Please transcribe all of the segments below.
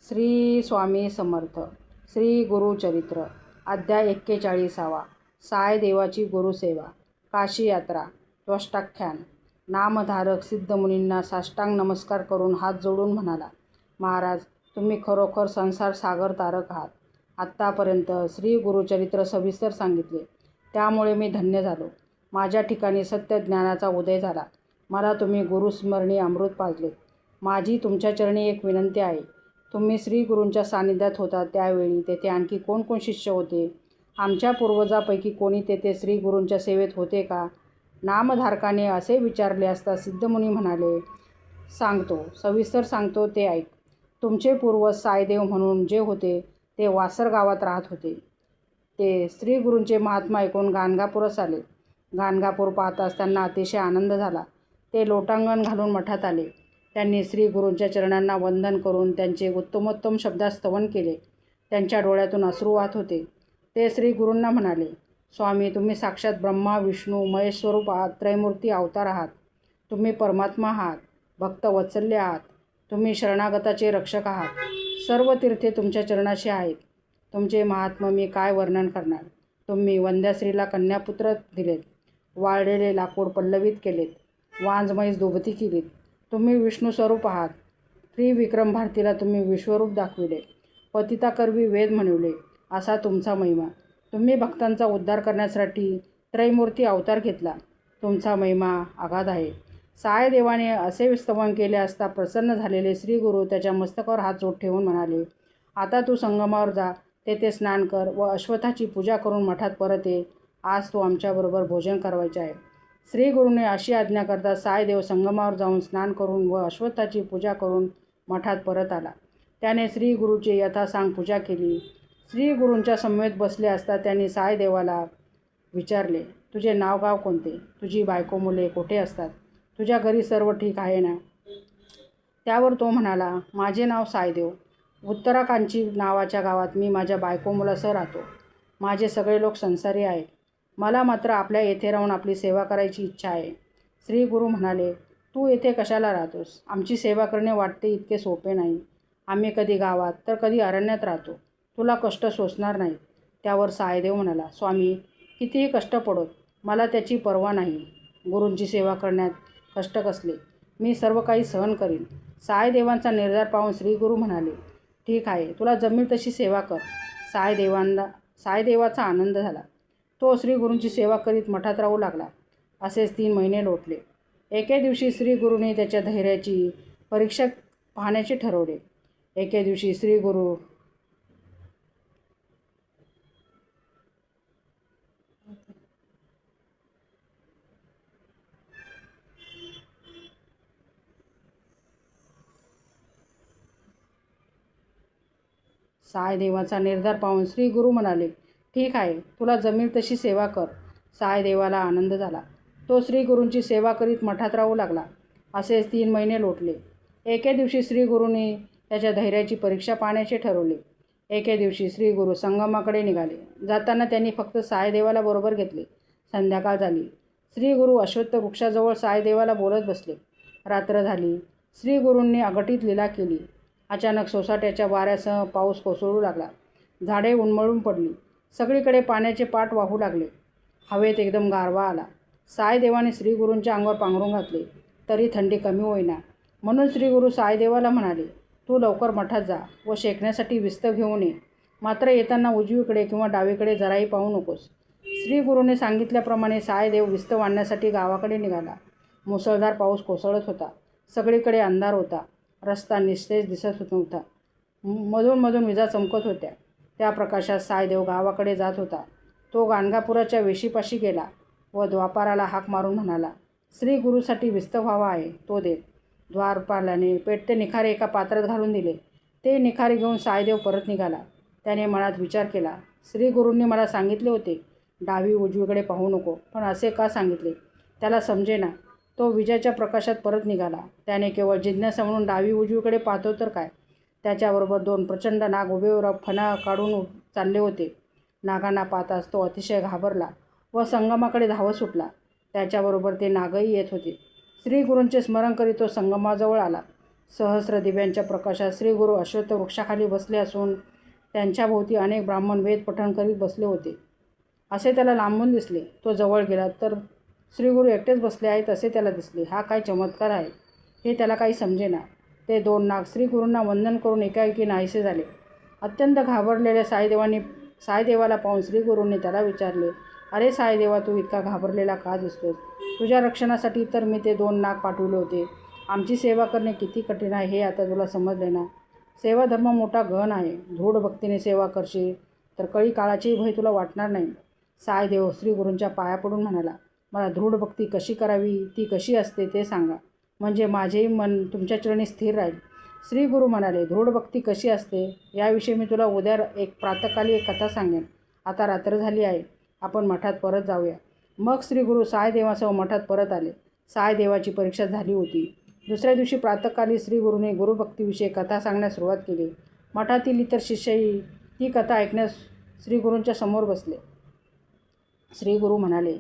श्री स्वामी समर्थ. श्री गुरुचरित्र अध्याय 41. साय देवाची गुरुसेवा. काशी यात्रा. त्वष्टाख्यान. नामधारक सिद्धमुनींना साष्टांग नमस्कार करून हात जोडून म्हणाला, महाराज, तुम्ही खरोखर संसार सागर तारक आहात. आत्तापर्यंत श्री गुरुचरित्र सविस्तर सांगितले, त्यामुळे मी धन्य झालो. माझ्या ठिकाणी सत्य ज्ञानाचा उदय झाला. मला तुम्ही गुरुस्मरणी अमृत पाजले. माझी तुमच्या चरणी एक विनंती आहे. तुम्ही श्री गुरूंच्या सानिध्यात होता त्यावेळी तेथे आणखी कोण कोण शिष्य होते? आमच्या पूर्वजापैकी कोणी तेथे श्री गुरूंच्या सेवेत होते का? नामधारकाने असे विचारले असता सिद्धमुनी म्हणाले, सांगतो, सविस्तर सांगतो, ते ऐक. तुमचे पूर्वज सायदेव म्हणून जे होते ते वासर गावात राहत होते. ते श्री गुरूंचे महात्मा ऐकून गाणगापूरस आले. गाणगापूर पाहताच त्यांना अतिशय आनंद झाला. ते लोटांगण घालून मठात आले. त्यांनी श्री गुरूंच्या चरणांना वंदन करून त्यांचे उत्तमोत्तम शब्दात स्तवन केले. त्यांच्या डोळ्यातून अश्रू वाहत होते. ते श्री गुरूंना म्हणाले, स्वामी, तुम्ही साक्षात ब्रह्मा विष्णू महेश स्वरूप आहात. त्रयमूर्ती अवतार आहात. तुम्ही परमात्मा आहात. भक्तवत्सल्य आहात. तुम्ही शरणागताचे रक्षक आहात. सर्व तीर्थे तुमच्या चरणाशी आहेत. तुमचे महात्म्य मी काय वर्णन करणार. तुम्ही वंद्याश्रीला कन्यापुत्र दिलेत. वाळलेले लाकूड पल्लवित केलेत. वांजमैस दुभती केलीत. तुम्ही विष्णू स्वरूप आहात. त्रिविक्रम भारतीला तुम्ही विश्वरूप दाखविले. पतिताकरवी वेद म्हणविले. असा तुमचा महिमा. तुम्ही भक्तांचा उद्धार करण्यासाठी त्रयमूर्ती अवतार घेतला. तुमचा महिमा अगाध आहे. सायदेवाने असे स्तवन केले असता प्रसन्न झालेले श्री गुरु त्याच्या मस्तकावर हात जोड ठेवून म्हणाले, आता तू संगमावर जा. तेथे स्नान कर व अश्वत्थाची पूजा करून मठात परत ये. आज तू आमच्याबरोबर भोजन करायचे आहे. श्री गुरूने अशी आज्ञा करता सायदेव संगमावर जाऊन स्नान करून व अश्वत्थाची पूजा करून मठात परत आला. त्याने श्री गुरूची यथासांग पूजा केली. श्री गुरूंच्या समवेत बसले असता त्यांनी सायदेवाला विचारले, तुझे नाव गाव कोणते? तुझी बायको मुले कोठे असतात? तुझ्या घरी सर्व ठीक आहे ना? त्यावर तो म्हणाला, माझे नाव सायदेव. उत्तराकांची नावाच्या गावात मी माझ्या बायको मुलासह राहतो. माझे सगळे लोक संसारी आहेत. मला मात्र आपल्या येथे राहून आपली सेवा करायची इच्छा आहे. श्री गुरु म्हणाले, तू येथे कशाला राहतोस? आमची सेवा करणे वाटते इतके सोपे नाही. आम्ही कधी गावात तर कधी अरण्यात राहतो. तुला कष्ट सोसणार नाहीत. त्यावर सायदेव म्हणाला, स्वामी, कितीही कष्ट पडोत, मला त्याची पर्वा नाही. गुरूंची सेवा करण्यात कष्ट कसले? मी सर्व काही सहन करीन. सायदेवांचा निर्धार पाहून श्री गुरु म्हणाले, ठीक आहे, तुला जमेल तशी सेवा कर. सायदेवाचा आनंद झाला. तो श्री गुरूंची सेवा करीत मठात राहू लागला. असेच 3 महिने लोटले. एके दिवशी श्री गुरूने त्याच्या धैर्याची परीक्षा पाहण्याचे ठरवले. एके दिवशी श्री गुरु सायदेवाचा निर्धार पाहून श्री गुरु म्हणाले, ठीक आहे, तुला जमेल तशी सेवा कर. सायदेवाला आनंद झाला. तो श्री गुरूंची सेवा करीत मठात राहू लागला. असेच 3 महिने लोटले. एके दिवशी श्री गुरूंनी त्याच्या धैर्याची परीक्षा पाहण्याचे ठरवले. एके दिवशी श्री गुरु संगमाकडे निघाले. जाताना त्यांनी फक्त सायदेवाला बरोबर घेतले. संध्याकाळ झाली. श्री गुरु अश्वत्थ वृक्षाजवळ सायदेवाला बोलत बसले. रात्र झाली. श्री गुरूंनी अघटित लीला केली. अचानक सोसाट्याच्या वाऱ्यासह पाऊस कोसळू लागला. झाडे उन्मळून पडली. सगळीकडे पाण्याचे पाट वाहू लागले. हवेत एकदम गारवा आला. सायदेवाने श्री गुरूंच्या अंगावर पांघरून घातले, तरी थंडी कमी होईना. म्हणून श्री गुरु सायदेवाला म्हणाले, तू लवकर मठात जा व शेकण्यासाठी विस्त घेऊन ये. मात्र येताना उजवीकडे किंवा डावीकडे जराही पाहू नकोस. श्री गुरूने सांगितल्याप्रमाणे सायदेव विस्त वाढण्यासाठी गावाकडे निघाला. मुसळधार पाऊस कोसळत होता. सगळीकडे अंधार होता. रस्ता निस्तेज दिसत नव्हता. मधून मधून विजा चमकत होत्या. त्या प्रकाशात सायदेव गावाकडे जात होता. तो गाणगापुराच्या वेशीपाशी गेला व द्वापाराला हाक मारून म्हणाला, श्री गुरूसाठी विस्त व्हावा आहे, तो दे. द्वारपालाने पेटते निखारे एका पात्रात घालून दिले. ते निखारे घेऊन सायदेव परत निघाला. त्याने मनात विचार केला, श्री गुरूंनी मला सांगितले होते डावी उजवीकडे पाहू नको, पण असे का सांगितले? त्याला समजेना. तो विजाच्या प्रकाशात परत निघाला. त्याने केवळ जिज्ञासा म्हणून डावी उजवीकडे पाहतो तर काय, त्याच्याबरोबर 2 प्रचंड नाग उभे फणा काढून चालले होते. नागांना पाहताच तो अतिशय घाबरला व संगमाकडे धावत सुटला. त्याच्याबरोबर ते नागही येत होते. श्री गुरूंचे स्मरण करीत तो संगमाजवळ आला. सहस्र दिव्यांच्या प्रकाशात श्रीगुरू अश्वत्थ वृक्षाखाली बसले असून त्यांच्याभोवती अनेक ब्राह्मण वेद पठण करीत बसले होते असे त्याला लांबून दिसले. तो जवळ गेला तर श्रीगुरू एकटेच बसले आहेत असे त्याला दिसले. हा काय चमत्कार आहे हे त्याला काही समजेना. ते 2 नाग श्रीगुरूंना वंदन करून एकाएकी नाहीसे झाले. अत्यंत घाबरलेल्या साईदेवाला पाहून श्रीगुरूंनी त्याला विचारले, अरे साईदेवा, तू इतका घाबरलेला का दिसतोस? तुझ्या रक्षणासाठी तर मी ते 2 नाग पाठवले होते. आमची सेवा करणे किती कठीण आहे हे आता तुला समजले ना? सेवाधर्म मोठा गहन आहे. दृढ भक्तीने सेवा करशील तर कळी काळाचीही भय तुला वाटणार नाही. साईदेव श्रीगुरूंच्या पाया पडून म्हणाला, मला दृढ भक्ती कशी करावी, ती कशी असते ते सांगा, म्हणजे माझेही मन तुमच्या चरणी स्थिर राहील. श्रीगुरू म्हणाले, दृढ भक्ती कशी असते याविषयी मी तुला उद्या प्रातःकाली एक कथा सांगेन. आता रात्र झाली आहे, आपण मठात परत जाऊया. मग श्रीगुरू साईदेवासह मठात परत आले. साईदेवाची परीक्षा झाली होती. दुसऱ्या दिवशी प्रातःकाली श्रीगुरूने गुरुभक्तीविषयी कथा सांगण्यास सुरुवात केली. मठातील इतर शिष्यही ती कथा ऐकण्यास श्रीगुरूंच्या समोर बसले. श्रीगुरू म्हणाले,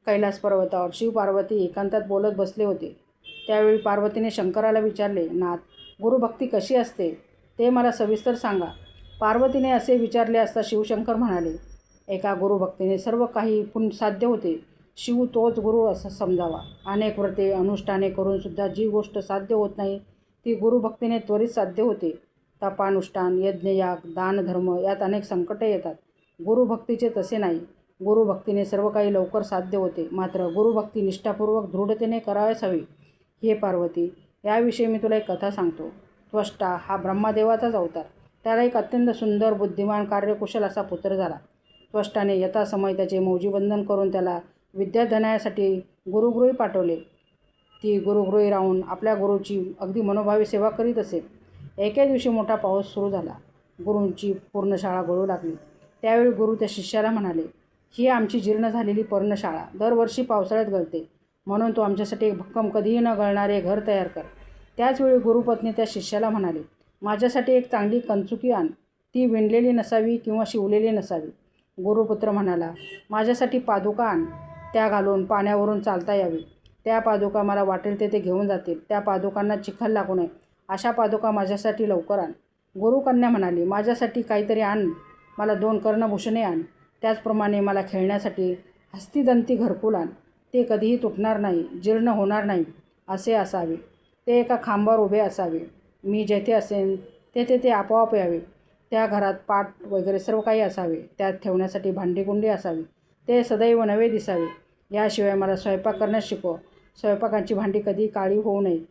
कैलास पर्वतावर शिव पार्वती एकांतात बोलत बसले होते. त्यावेळी पार्वतीने शंकराला विचारले, नाथ, गुरुभक्ती कशी असते ते मला सविस्तर सांगा. पार्वतीने असे विचारले असता शिवशंकर म्हणाले, एका गुरुभक्तीने सर्व काही साध्य होते. शिव तोच गुरु असं समजावा. अनेक व्रते अनुष्ठाने करूनसुद्धा जी गोष्ट साध्य होत नाही ती गुरुभक्तीने त्वरित साध्य होते. तपानुष्ठान, यज्ञयाग, दानधर्म यात अनेक संकटे येतात. गुरुभक्तीचे तसे नाही. गुरुभक्तीने सर्व काही लवकर साध्य होते. मात्र गुरुभक्ती निष्ठापूर्वक दृढतेने करावयास हवी. हे पार्वती, याविषयी मी तुला एक कथा सांगतो. त्वष्टा हा ब्रह्मदेवाचाच अवतार. त्याला एक अत्यंत सुंदर, बुद्धिमान, कार्यकुशल असा पुत्र झाला. त्वष्टाने यथासमय त्याचे मौजीबंधन करून त्याला विद्याधनासाठी गुरुगृही पाठवले. ती गुरुगृही राहून आपल्या गुरुची अगदी मनोभावी सेवा करीत असे. एके दिवशी मोठा पाऊस सुरू झाला. गुरूंची पूर्ण शाळा गळू लागली. त्यावेळी गुरु त्या शिष्याला म्हणाले, ही आमची जीर्ण झालेली पर्णशाळा दरवर्षी पावसाळ्यात गळते, म्हणून तू आमच्यासाठी एक भक्कम कधीही न गळणारे घर तयार कर. त्याचवेळी गुरुपत्नी त्या शिष्याला म्हणाले, माझ्यासाठी एक चांगली कंचुकी आण. ती विणलेली नसावी किंवा शिवलेली नसावी. गुरुपुत्र म्हणाला, माझ्यासाठी पादुका आण. त्या घालून पाण्यावरून चालता यावी. त्या पादुका मला वाटेल तेथे घेऊन जातील. त्या पादुकांना चिखल लागू नये अशा पादुका माझ्यासाठी लवकर आण. गुरुकन्या म्हणाली, माझ्यासाठी काहीतरी आण. मला 2 कर्णभूषणे आण. त्याचप्रमाणे मला खेळण्यासाठी हस्तिदंती घरकुल आण. ते कधीही तुटणार नाही, जीर्ण होणार नाही असे असावे. ते एका खांबावर उभे असावे. मी जेथे असेन तेथे ते आपोआप यावे. त्या घरात पाट वगैरे सर्व काही असावे. त्यात ठेवण्यासाठी भांडीकुंडी असावी. ते सदैव नवे दिसावे. याशिवाय मला स्वयंपाक करण्यास शिकव. स्वयंपाकाची भांडी कधी काळी होऊ नये.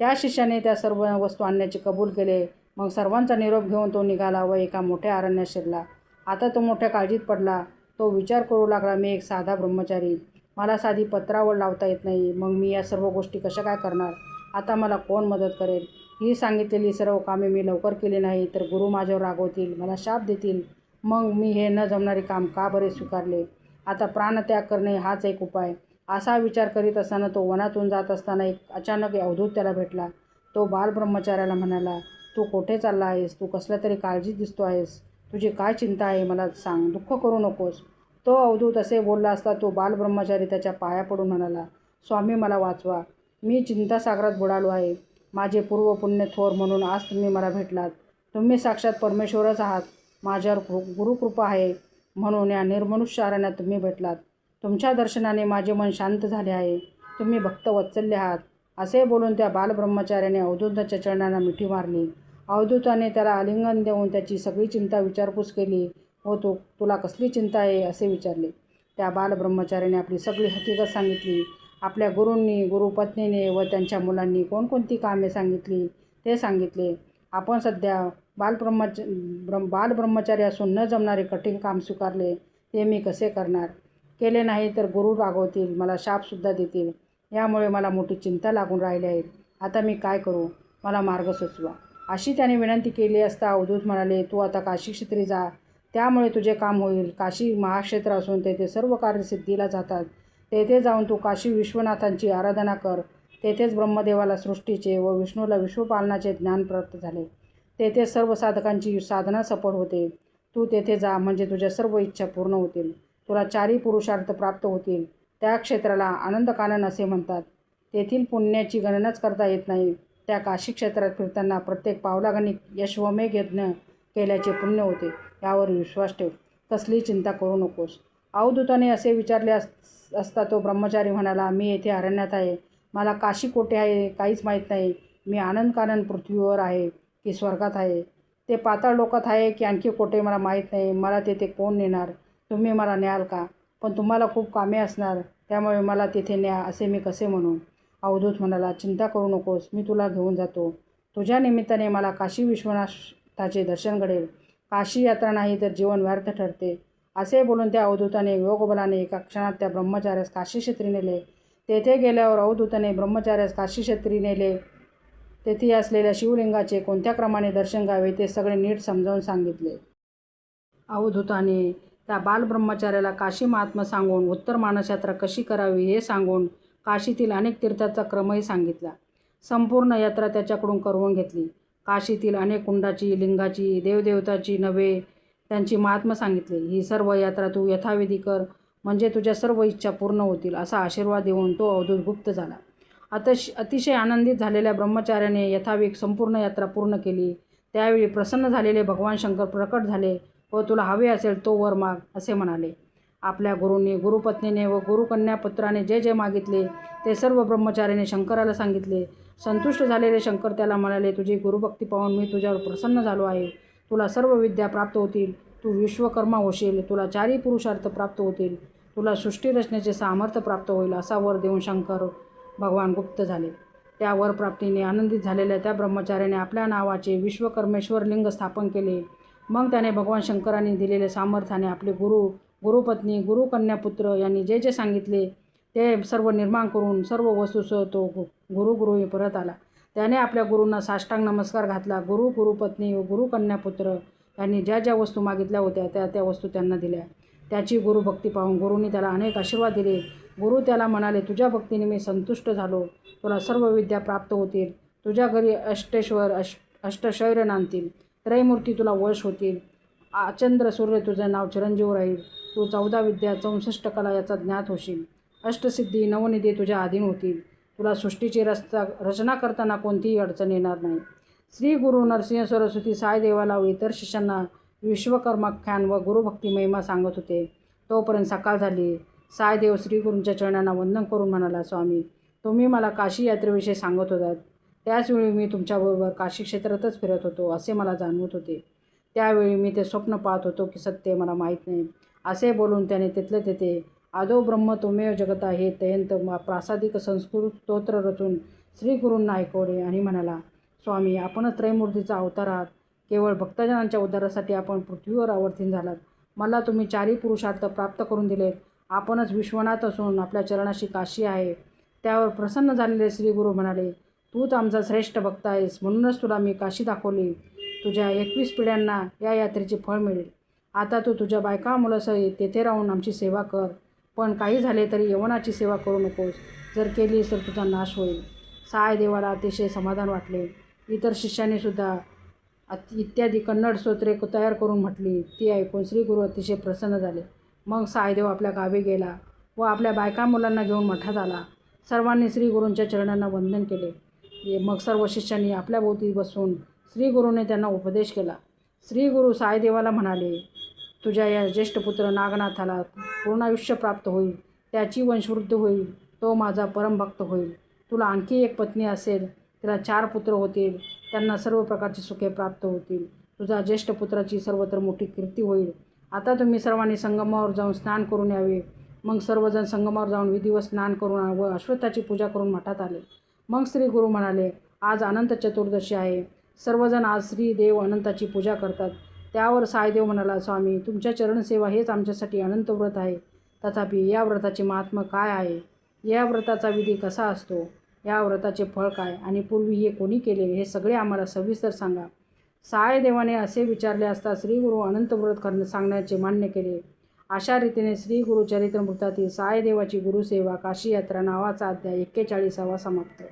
त्या शिष्याने त्या सर्व वस्तू आणण्याचे कबूल केले. मग सर्वांचा निरोप घेऊन तो निघाला व एका मोठ्या अरण्यात शिरला. आता तो मोठ्या काळजीत पडला. तो विचार करू लागला, मी एक साधा ब्रह्मचारी. मला साधी पत्रावळ लावता येत नाही. मग मी या सर्व गोष्टी कशा काय करणार? आता मला कोण मदत करेल? ही सांगितलेली सर्व कामे मी लवकर केली नाही तर गुरु माझ्यावर रागवतील, मला शाप देतील. मग मी हे न जमणारे काम का बरे स्वीकारले? आता प्राणत्याग करणे हाच एक उपाय. असा विचार करीत असताना तो वनातून जात असताना एक अचानक अवधूत त्याला भेटला. तो बालब्रह्मचार्याला म्हणाला, तू कोठे चालला आहेस? तू कसल्या तरी काळजीत दिसतो आहेस. तुझी काय चिंता आहे मला सांग. दुःख करू नकोस. तो अवधूत असे बोलला असता तो बालब्रह्मचारी त्याच्या पाया पडून म्हणाला, स्वामी, मला वाचवा. मी चिंतासागरात बुडालो आहे. माझे पूर्व पुण्य थोर म्हणून आज तुम्ही मला भेटलात. तुम्ही साक्षात परमेश्वरच आहात. माझ्यावर गुरुकृपा आहे म्हणून या निर्मनुष्य अरण्यात तुम्ही भेटलात. तुमच्या दर्शनाने माझे मन शांत झाले आहे. तुम्ही भक्तवत्सल्य आहात. असे बोलून त्या बालब्रह्मचार्याने अवधूताच्या चरणांना मिठी मारली. अवधूताने त्याला आलिंगन देऊन त्याची सगळी चिंता विचारपूस केली व तुला कसली चिंता आहे असे विचारले. त्या बालब्रह्मचार्याने आपली सगळी हकीकत सांगितली. आपल्या गुरूंनी, गुरुपत्नीने व त्यांच्या मुलांनी कोणकोणती कामे सांगितली ते सांगितले. आपण सध्या बालब्रह्मचारी असून न जमणारे कठीण काम स्वीकारले ते मी कसे करणार? केले नाही तर गुरु रागवतील, मला शापसुद्धा देतील. यामुळे मला मोठी चिंता लागून राहिली आहे. आता मी काय करू? मला मार्ग सुचवा. अशी त्याने विनंती केली असता अवधूत म्हणाले, तू आता काशी क्षेत्री जा. त्यामुळे तुझे काम होईल. काशी महाक्षेत्र असून तेथे सर्व कार्य सिद्धीला जातात. तेथे जाऊन तू काशी विश्वनाथांची आराधना कर. तेथेच ब्रह्मदेवाला सृष्टीचे व विष्णूला विश्वपालनाचे ज्ञान प्राप्त झाले. तेथे सर्व साधकांची साधना सफळ होते. तू तेथे जा, म्हणजे तुझ्या सर्व इच्छा पूर्ण होतील. तुला 4ही पुरुषार्थ प्राप्त होतील. त्या क्षेत्राला आनंदकानन असे म्हणतात. तेथील पुण्याची गणनाच करता येत नाही. त्या काशी क्षेत्रात फिरताना प्रत्येक पावलागणिक यशोमेघ यज्ञ केल्याचे पुण्य होते. यावर विश्वास ठेव, कसली चिंता करू नकोस. अवधूताने असे विचारले असता तो ब्रह्मचारी म्हणाला, मी येथे अरण्यात आहे. मला काशी कोठे आहे काहीच माहीत नाही. मी आनंदकानन पृथ्वीवर आहे की स्वर्गात आहे, ते पाताळ लोकात आहे की आणखी कोठे मला माहीत नाही. मला तेथे कोण नेणार? तुम्ही मला न्याल का? पण तुम्हाला खूप कामे असणार, त्यामुळे मला तिथे न्या असे मी कसे म्हणू? अवधूत म्हणाला, चिंता करू नकोस, मी तुला घेऊन जातो. तुझ्या निमित्ताने मला काशी विश्वनाथाचे दर्शन घडेल. काशी यात्रा नाही तर जीवन व्यर्थ ठरते. असे बोलून त्या अवधूताने योगबलाने एका क्षणात त्या ब्रह्मचार्यास काशीक्षेत्री नेले. तेथे गेल्यावर अवधूताने ब्रह्मचार्यास काशीक्षेत्री नेले. तेथे असलेल्या शिवलिंगाचे कोणत्या क्रमाने दर्शन घ्यावे ते सगळे नीट समजावून सांगितले. अवधूताने त्या बालब्रह्मचार्याला काशी महात्म्य सांगून, उत्तर मानसयात्रा कशी करावी हे सांगून, काशीतील अनेक तीर्थाचा क्रमही सांगितला. संपूर्ण यात्रा त्याच्याकडून करवून घेतली. काशीतील अनेक कुंडाची, लिंगाची, देवदेवताची नव्हे, त्यांची महात्म्य सांगितले. ही सर्व यात्रा तू यथाविधी कर, म्हणजे तुझ्या सर्व इच्छा पूर्ण होतील, असा आशीर्वाद देऊन तो अवधूत गुप्त झाला. अतिशय आनंदित झालेल्या ब्रह्मचार्याने यथाविधी संपूर्ण यात्रा पूर्ण केली. त्यावेळी प्रसन्न झालेले भगवान शंकर प्रकट झाले व तुला हवे असेल तो वर माग, असे म्हणाले. आपल्या गुरूंनी, गुरुपत्नीने व गुरुकन्यापुत्राने जे जे मागितले ते सर्व ब्रह्मचार्याने शंकराला सांगितले. संतुष्ट झालेले शंकर त्याला म्हणाले, तुझी गुरुभक्ती पाहून मी तुझ्यावर प्रसन्न झालो आहे. तुला सर्व विद्या प्राप्त होतील, तू विश्वकर्मा होशील, तुला चारही पुरुषार्थ प्राप्त होतील, तुला सृष्टी रचनेचे सामर्थ्य प्राप्त होईल, असा वर देऊन शंकर भगवान गुप्त झाले. त्या वरप्राप्तीने आनंदित झालेल्या त्या ब्रह्मचार्याने आपल्या नावाचे विश्वकर्मेश्वर लिंग स्थापन केले. मग त्याने भगवान शंकरांनी दिलेले सामर्थ्याने आपले गुरु, गुरुपत्नी, गुरुकन्यापुत्र यांनी जे जे सांगितले ते सर्व निर्माण करून सर्व वस्तूसह तो गुरुगृही परत आला. त्याने आपल्या गुरूंना साष्टांग नमस्कार घातला. गुरु, गुरुपत्नी व गुरुकन्यापुत्र यांनी ज्या ज्या वस्तू मागितल्या होत्या त्या त्या वस्तू त्यांना दिल्या. त्याची गुरुभक्ती पाहून गुरूंनी त्याला अनेक आशीर्वाद दिले. गुरु त्याला म्हणाले, तुझ्या भक्तीने मी संतुष्ट झालो. तुला सर्व विद्या प्राप्त होतील, तुझ्या घरी अष्टशौर्य नांदतील, त्रयमूर्ती तुला वश होतील, चंद्र सूर्य तुझे नाव चिरंजीव राहील, तू 14 विद्या 64 कला याचा ज्ञात होशील, अष्टसिद्धी नवनिधी तुझ्या अधीन होतील, तुला सृष्टीची रचना करताना कोणतीही अडचण येणार नाही. श्री गुरु नरसिंह सरस्वती साईदेवाला व इतर शिष्यांना विश्वकर्माख्यान व गुरुभक्ती महिमा सांगत होते. तोपर्यंत सकाळ झाली. साईदेव श्रीगुरूंच्या चरणांना वंदन करून म्हणाला, स्वामी, तुम्ही मला काशी यात्रेविषयी सांगत होतात, त्याचवेळी मी तुमच्याबरोबर काशी क्षेत्रातच फिरत होतो असे मला जाणवत होते. त्यावेळी मी ते स्वप्न पाहत होतो की सत्य मला माहीत नाही. असे बोलून त्याने तिथले तेथे आदो ब्रह्म त्वमेव जगता हे तयंत प्रासादिक संस्कृत स्तोत्र रचून श्रीगुरूंना ऐकवले आणि म्हणाला, स्वामी, आपणच त्रयमूर्तीचा अवतार आहात. केवळ भक्तजनांच्या उद्धारासाठी आपण पृथ्वीवर अवतीर्ण झालात. मला तुम्ही चारही पुरुषार्थ प्राप्त करून दिलेत. आपणच विश्वनाथ असून आपल्या चरणाशी काशी आहे. त्यावर प्रसन्न झालेले श्रीगुरू म्हणाले, तूच आमचा श्रेष्ठ भक्त आहेस, म्हणूनच तुला मी काशी दाखवली. तुझ्या 21 पिढ्यांना या यात्रेचे फळ मिळेल. आता तू तुझ्या बायका मुलासहित तेथे राहून आमची सेवा कर. पण काही झाले तरी यवनाची सेवा करू नकोस. जर केलीस तर तुझा नाश होईल. साईदेवाला अतिशय समाधान वाटले. इतर शिष्यांनी सुद्धा इत्यादी कन्नड स्तोत्रे तयार करून म्हटली. ती ऐकून श्रीगुरू अतिशय प्रसन्न झाले. मग साईदेव आपल्या गावी गेला व आपल्या बायका मुलांना घेऊन मठात आला. सर्वांनी श्रीगुरूंच्या चरणांना वंदन केले. मग सर्व शिष्यांनी आपल्या भोवती बसून श्रीगुरूने त्यांना उपदेश केला. श्रीगुरू साईदेवाला म्हणाले, तुझ्या या ज्येष्ठ पुत्र नागनाथाला पूर्णायुष्य प्राप्त होईल, त्याची वंशवृद्धी होईल, तो माझा परमभक्त होईल. तुला आणखी एक पत्नी असेल, तिला 4 पुत्र होतील, त्यांना सर्व प्रकारची सुखे प्राप्त होतील. तुझ्या ज्येष्ठ पुत्राची सर्वत्र मोठी कीर्ती होईल. आता तुम्ही सर्वांनी संगमावर जाऊन स्नान करून यावे. मग सर्वजण संगमावर जाऊन विधिवत स्नान करून व अश्वत्थाची पूजा करून मठात आले. मग श्री गुरु म्हणाले, आज अनंत चतुर्दशी आहे. सर्वजण आज श्री देव अनंताची पूजा करतात. त्यावर साईदेव म्हणाला, स्वामी, तुमच्या चरणसेवा हेच आमच्यासाठी अनंत व्रत आहे. तथापि या व्रताचे महात्म्य काय आहे? या व्रताचा विधी कसा असतो? या व्रताचे फळ काय आणि पूर्वी हे कोणी केले हे सगळे आम्हाला सविस्तर सांगा. साईदेवाने असे विचारले असता श्रीगुरू अनंत व्रत सांगण्याचे मान्य केले. अशा रीतीने श्री गुरुचरित्रामृतातील साईदेवाची गुरुसेवा काशी यात्रा नावाचा अध्याय 41वा समाप्त.